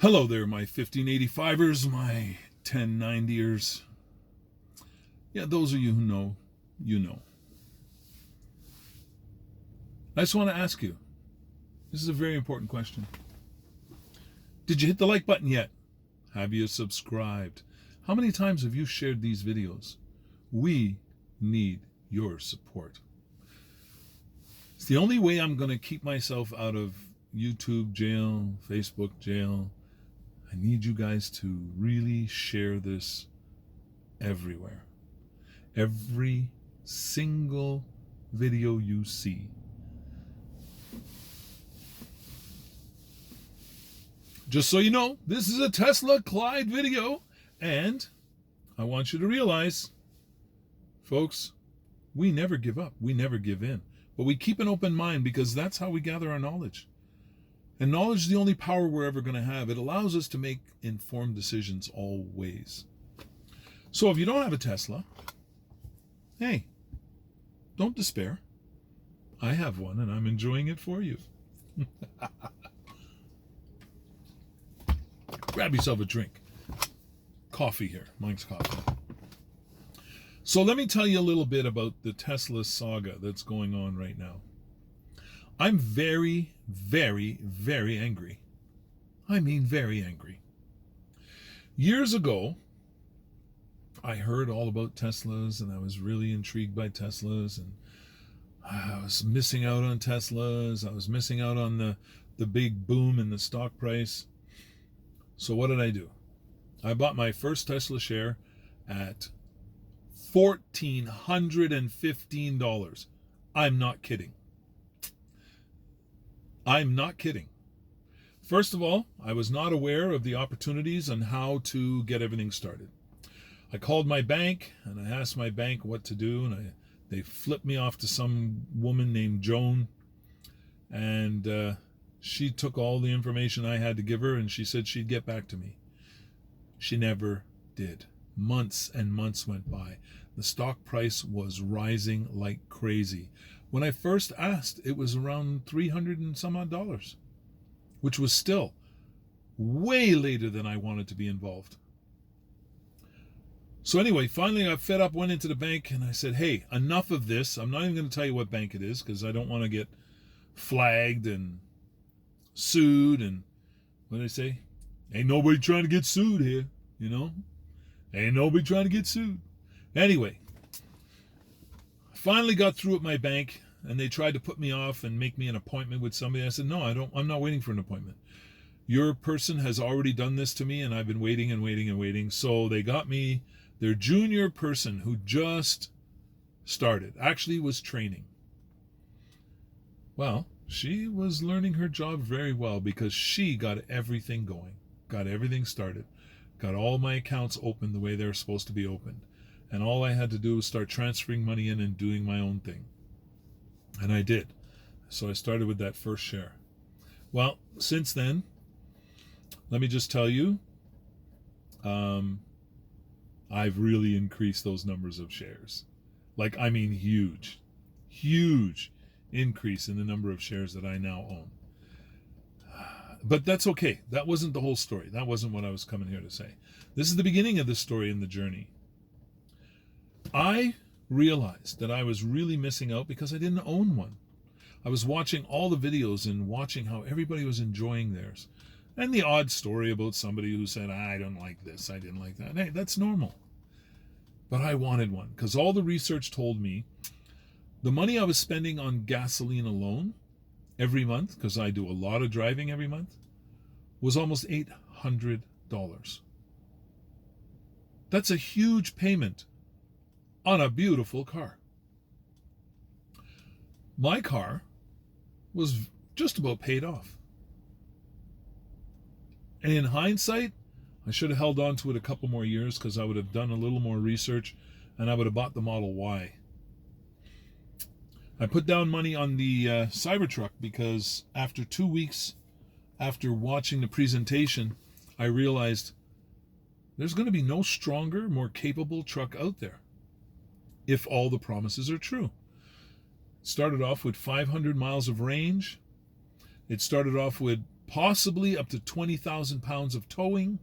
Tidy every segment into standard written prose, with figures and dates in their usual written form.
Hello there, my 1585ers, my 1090ers. Yeah, those of you who know, you know. I just want to ask you, this is a very important question. Did you hit the like button yet? Have you subscribed? How many times have you shared these videos? We need your support. It's the only way I'm going to keep myself out of YouTube jail, Facebook jail. I need you guys to really share this everywhere. Every single video you see. Just so you know, this is a TeslaClyde video, and I want you to realize, folks, we never give up. We never give in. But we keep an open mind because that's how we gather our knowledge. And knowledge is the only power we're ever going to have. It allows us to make informed decisions always. So if you don't have a Tesla, hey, don't despair. I have one and I'm enjoying it for you. Grab yourself a drink. Coffee here. Mine's coffee. So let me tell you a little bit about the Tesla saga that's going on right now. I'm very, very, very angry. I mean very angry. Years ago, I heard all about Teslas and I was really intrigued by Teslas, and I was missing out on Teslas. I was missing out on the big boom in the stock price. So what did I do? I bought my first Tesla share at $1,415. I'm not kidding. I'm not kidding. First of all, I was not aware of the opportunities on how to get everything started. I called my bank and I asked my bank what to do, and they flipped me off to some woman named Joan, and she took all the information I had to give her and she said she'd get back to me. She never did. Months and months went by. The stock price was rising like crazy. When I first asked, it was around $300 and some odd, which was still way later than I wanted to be involved. So anyway, finally I got fed up, went into the bank, and I said, hey, enough of this. I'm not even going to tell you what bank it is because I don't want to get flagged and sued. And what did I say? Ain't nobody trying to get sued here, you know? Ain't nobody trying to get sued. Anyway, I finally got through at my bank, and they tried to put me off and make me an appointment with somebody. I said, no, I'm not waiting for an appointment. Your person has already done this to me, and I've been waiting and waiting and waiting. So they got me their junior person who just started, actually was training. Well, she was learning her job very well because she got everything going, got everything started, got all my accounts open the way they're supposed to be opened. And all I had to do was start transferring money in and doing my own thing. And I did. So I started with that first share. Well, since then, let me just tell you, I've really increased those numbers of shares. Like, I mean, huge increase in the number of shares that I now own. But that's okay. That wasn't the whole story. That wasn't what I was coming here to say. This is the beginning of the story and the journey. I realized that I was really missing out because I didn't own one. I was watching all the videos and watching how everybody was enjoying theirs. And the odd story about somebody who said, I don't like this, I didn't like that. Hey, that's normal. But I wanted one because all the research told me the money I was spending on gasoline alone every month, because I do a lot of driving every month, was almost $800. That's a huge payment on a beautiful car. My car was just about paid off. And in hindsight, I should have held on to it a couple more years because I would have done a little more research and I would have bought the Model Y. I put down money on the Cybertruck because after 2 weeks after watching the presentation, I realized there's going to be no stronger, more capable truck out there if all the promises are true. It started off with 500 miles of range. It started off with possibly up to 20,000 pounds of towing,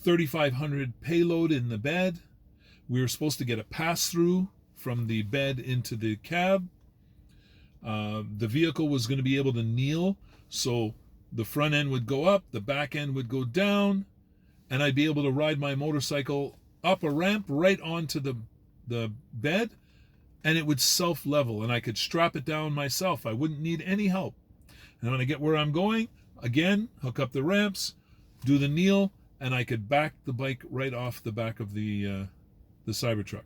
3,500 payload in the bed. We were supposed to get a pass-through from the bed into the cab. The vehicle was going to be able to kneel, so the front end would go up, the back end would go down, and I'd be able to ride my motorcycle up a ramp right onto the bed, and it would self-level, and I could strap it down myself. I wouldn't need any help. And when I get where I'm going, again, hook up the ramps, do the kneel, and I could back the bike right off the back of the Cybertruck.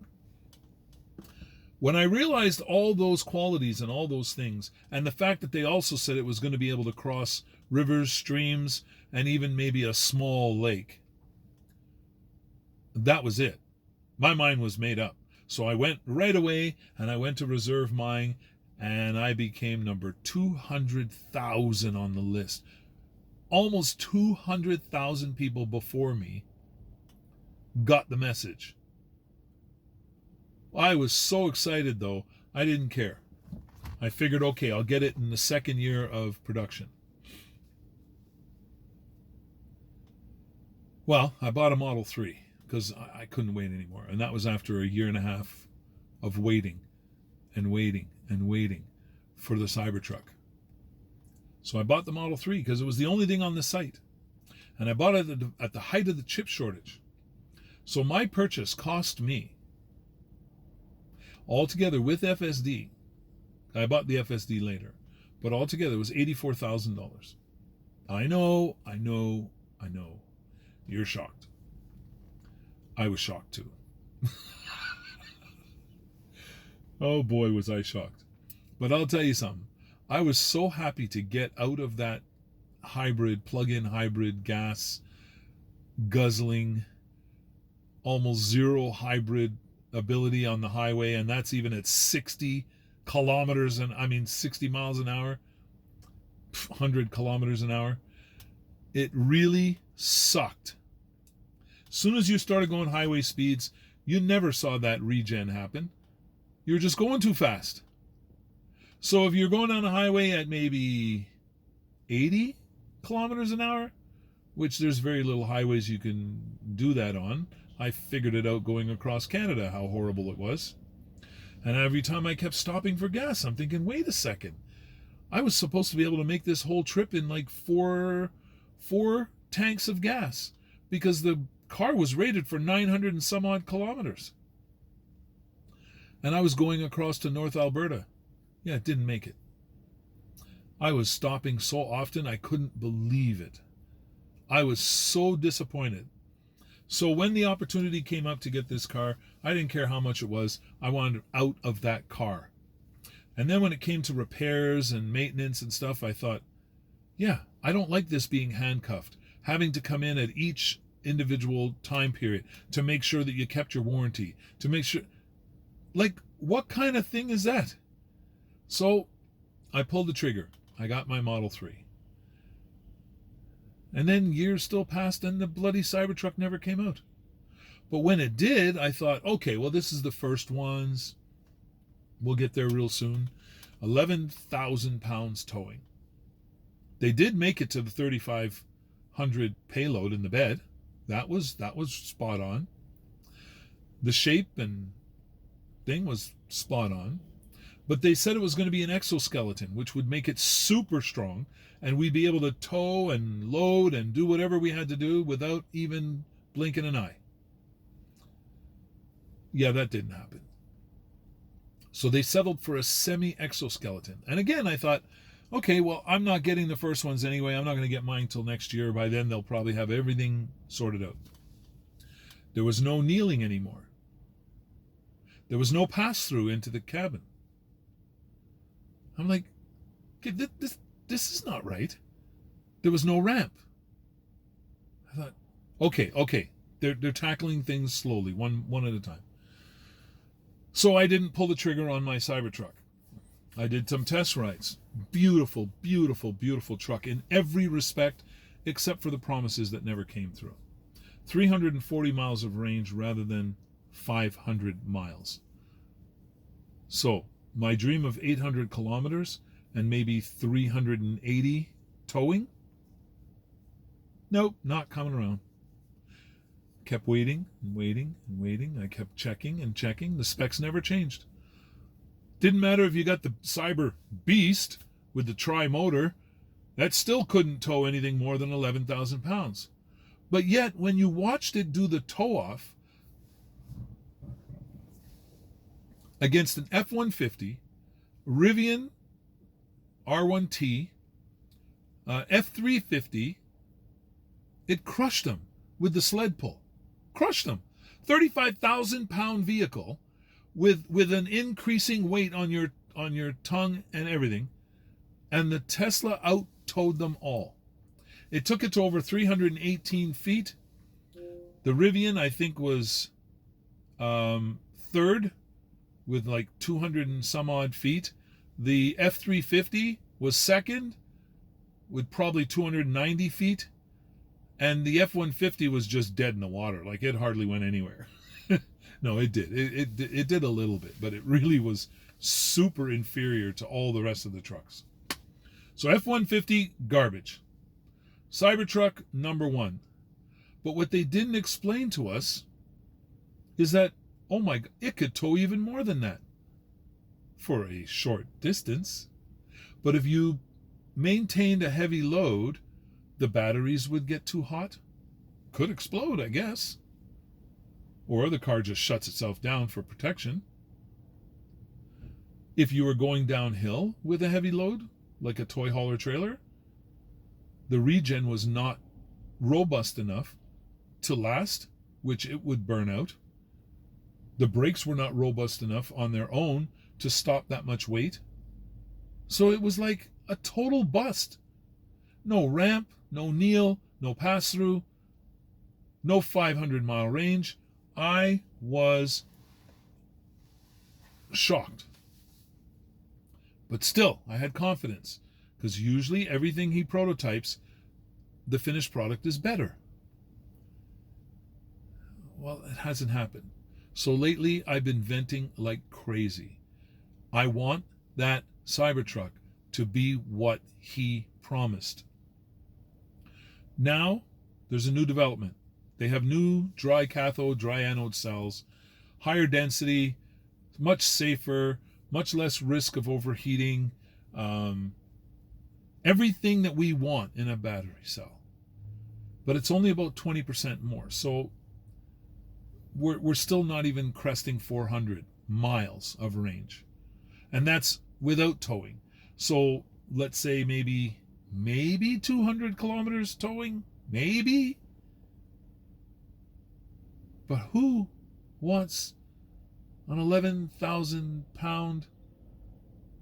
When I realized all those qualities and all those things, and the fact that they also said it was going to be able to cross rivers, streams, and even maybe a small lake, that was it. My mind was made up. So I went right away, and I went to reserve mine, and I became number 200,000 on the list. Almost 200,000 people before me got the message. I was so excited, though, I didn't care. I figured, okay, I'll get it in the second year of production. Well, I bought a Model 3 because I couldn't wait anymore. And that was after a year and a half of waiting and waiting and waiting for the Cybertruck. So I bought the Model 3 because it was the only thing on the site. And I bought it at the height of the chip shortage. So my purchase cost me, altogether with FSD, I bought the FSD later, but altogether it was $84,000. I know. You're shocked. I was shocked too. Oh boy, was I shocked. But I'll tell you something. I was so happy to get out of that hybrid, plug-in hybrid gas, guzzling, almost zero hybrid ability on the highway, and that's even at 60 kilometers, 60 miles an hour, 100 kilometers an hour. It really sucked. As soon as you started going highway speeds, you never saw that regen happen. You were just going too fast. So if you're going down a highway at maybe 80 kilometers an hour, which there's very little highways you can do that on. I figured it out going across Canada, how horrible it was. And every time I kept stopping for gas, I'm thinking, wait a second. I was supposed to be able to make this whole trip in like four tanks of gas because the car was rated for 900 and some odd kilometers. And I was going across to North Alberta. Yeah, it didn't make it. I was stopping so often, I couldn't believe it. I was so disappointed. So when the opportunity came up to get this car, I didn't care how much it was. I wanted out of that car. And then when it came to repairs and maintenance and stuff, I thought, yeah, I don't like this being handcuffed, having to come in at each individual time period to make sure that you kept your warranty, to make sure, like, what kind of thing is that? So I pulled the trigger. I got my Model 3. And then years still passed and the bloody Cybertruck never came out. But when it did, I thought, okay, well, this is the first ones. We'll get there real soon. 11,000 pounds towing. They did make it to the 3,500 payload in the bed. That was spot on. The shape and thing was spot on. But they said it was going to be an exoskeleton, which would make it super strong, and we'd be able to tow and load and do whatever we had to do without even blinking an eye. Yeah, that didn't happen. So they settled for a semi-exoskeleton. And again, I thought, okay, well, I'm not getting the first ones anyway. I'm not going to get mine till next year. By then, they'll probably have everything sorted out. There was no kneeling anymore. There was no pass-through into the cabin. I'm like, this is not right. There was no ramp. I thought, okay, they're tackling things slowly, one at a time. So I didn't pull the trigger on my Cybertruck. I did some test rides. Beautiful, beautiful, beautiful truck in every respect, except for the promises that never came through. 340 miles of range rather than 500 miles. So my dream of 800 kilometers and maybe 380 towing Nope, not coming around. Kept waiting and waiting and waiting. I kept checking and checking. The specs never changed. Didn't matter if you got the Cyber Beast with the tri-motor, that still couldn't tow anything more than 11,000 pounds. But yet, when you watched it do the tow-off against an F-150, Rivian R1T, F-350, it crushed them with the sled pull. Crushed them. 35,000 pound vehicle with an increasing weight on your tongue and everything, and the Tesla out-towed them all. It took it to over 318 feet. The Rivian, I think, was third with like 200 and some odd feet. The F-350 was second with probably 290 feet. And the F-150 was just dead in the water. Like, it hardly went anywhere. No, it did. It did a little bit, but it really was super inferior to all the rest of the trucks. So F-150, garbage. Cybertruck, number one. But what they didn't explain to us is that, oh my God, it could tow even more than that for a short distance. But if you maintained a heavy load, the batteries would get too hot. Could explode, I guess. Or the car just shuts itself down for protection. If you were going downhill with a heavy load, like a toy hauler trailer, the regen was not robust enough to last, which it would burn out. The brakes were not robust enough on their own to stop that much weight. So it was like a total bust. No ramp, no kneel, no pass-through, no 500-mile range. I was shocked. But still, I had confidence, because usually everything he prototypes, the finished product is better. Well, it hasn't happened. So lately, I've been venting like crazy. I want that Cybertruck to be what he promised. Now, there's a new development. They have new dry cathode, dry anode cells, higher density, much safer, much less risk of overheating, everything that we want in a battery cell. But it's only about 20% more. So we're still not even cresting 400 miles of range. And that's without towing. So let's say maybe 200 kilometers towing, maybe. But who wants an 11,000 pound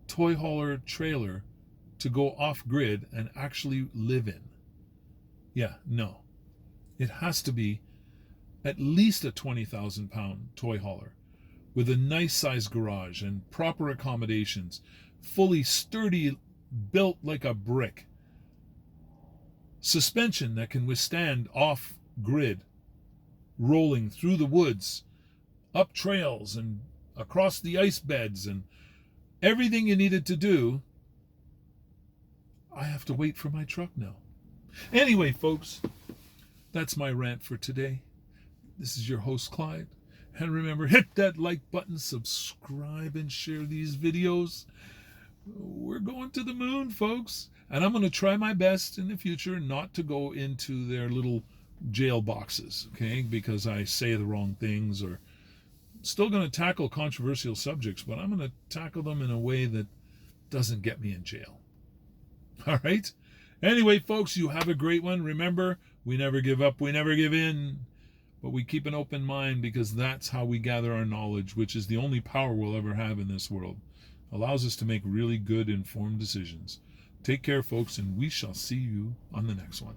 toy hauler trailer to go off grid and actually live in? Yeah, no. It has to be at least a 20,000 pound toy hauler with a nice sized garage and proper accommodations, fully sturdy, built like a brick. Suspension that can withstand off grid, rolling through the woods, up trails and across the ice beds, and everything you needed to do. I have to wait for my truck now. Anyway, folks, that's my rant for today. This is your host, Clyde. And remember, hit that like button, subscribe, and share these videos. We're going to the moon, folks. And I'm going to try my best in the future not to go into their little jail boxes, okay? Because I say the wrong things, or still going to tackle controversial subjects, but I'm going to tackle them in a way that doesn't get me in jail. All right? Anyway, folks, you have a great one. Remember, we never give up, we never give in, but we keep an open mind, because that's how we gather our knowledge, which is the only power we'll ever have in this world. Allows us to make really good, informed decisions. Take care, folks, and we shall see you on the next one.